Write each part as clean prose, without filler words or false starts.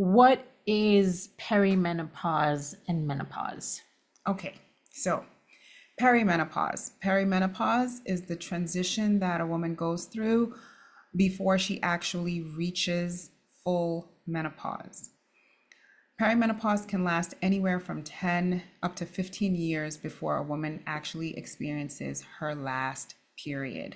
what is perimenopause and menopause? Okay, so perimenopause. Perimenopause is the transition that a woman goes through before she actually reaches full menopause. Perimenopause can last anywhere from 10 up to 15 years before a woman actually experiences her last period.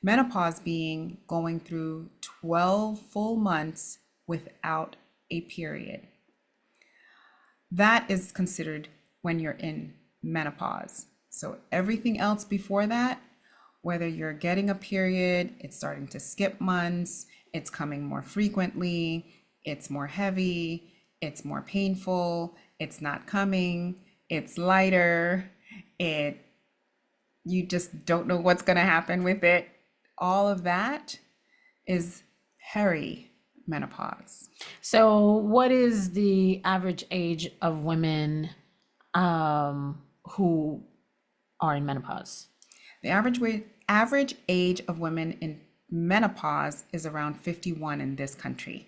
Menopause being going through 12 full months without a period. That is considered when you're in menopause. So everything else before that, whether you're getting a period, it's starting to skip months, it's coming more frequently, it's more heavy, it's more painful, it's not coming, it's lighter, you just don't know what's going to happen with it. All of that is perimenopause. So what is the average age of women who are in menopause? The average age of women in menopause is around 51 in this country.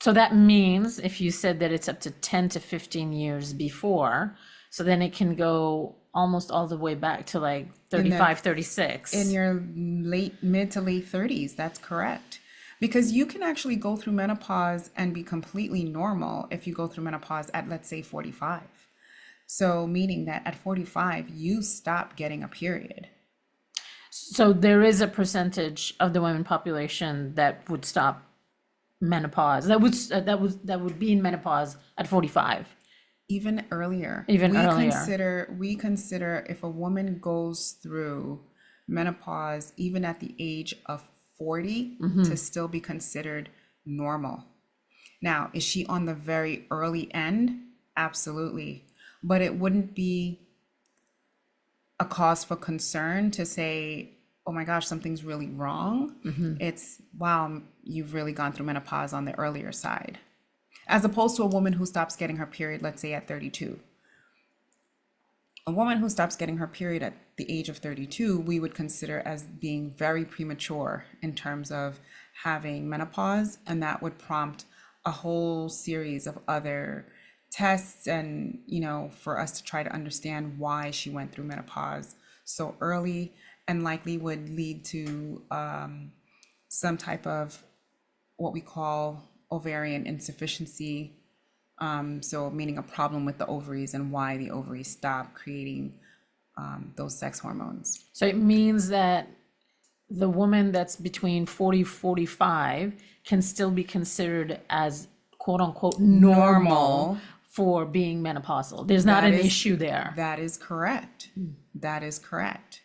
So that means if you said that it's up to 10 to 15 years before, so then it can go almost all the way back to like 35, 36. In your mid to late 30s, that's correct. Because you can actually go through menopause and be completely normal if you go through menopause at, let's say, 45. So meaning that at 45, you stop getting a period. So there is a percentage of the women population that would stop menopause, that would be in menopause at 45. Even earlier. Even earlier. We consider if a woman goes through menopause, even at the age of 40, to still be considered normal. Now, is she on the very early end? Absolutely. But it wouldn't be a cause for concern to say, oh my gosh, something's really wrong. It's, wow, you've really gone through menopause on the earlier side. As opposed to a woman who stops getting her period, let's say at 32. A woman who stops getting her period at the age of 32, we would consider as being very premature in terms of having menopause, and that would prompt a whole series of other tests and, for us to try to understand why she went through menopause so early, and likely would lead to some type of what we call ovarian insufficiency. So meaning a problem with the ovaries and why the ovaries stop creating those sex hormones. So it means that the woman that's between 40, 45 can still be considered as quote unquote normal for being menopausal. There's not an issue there. That is correct. That is correct.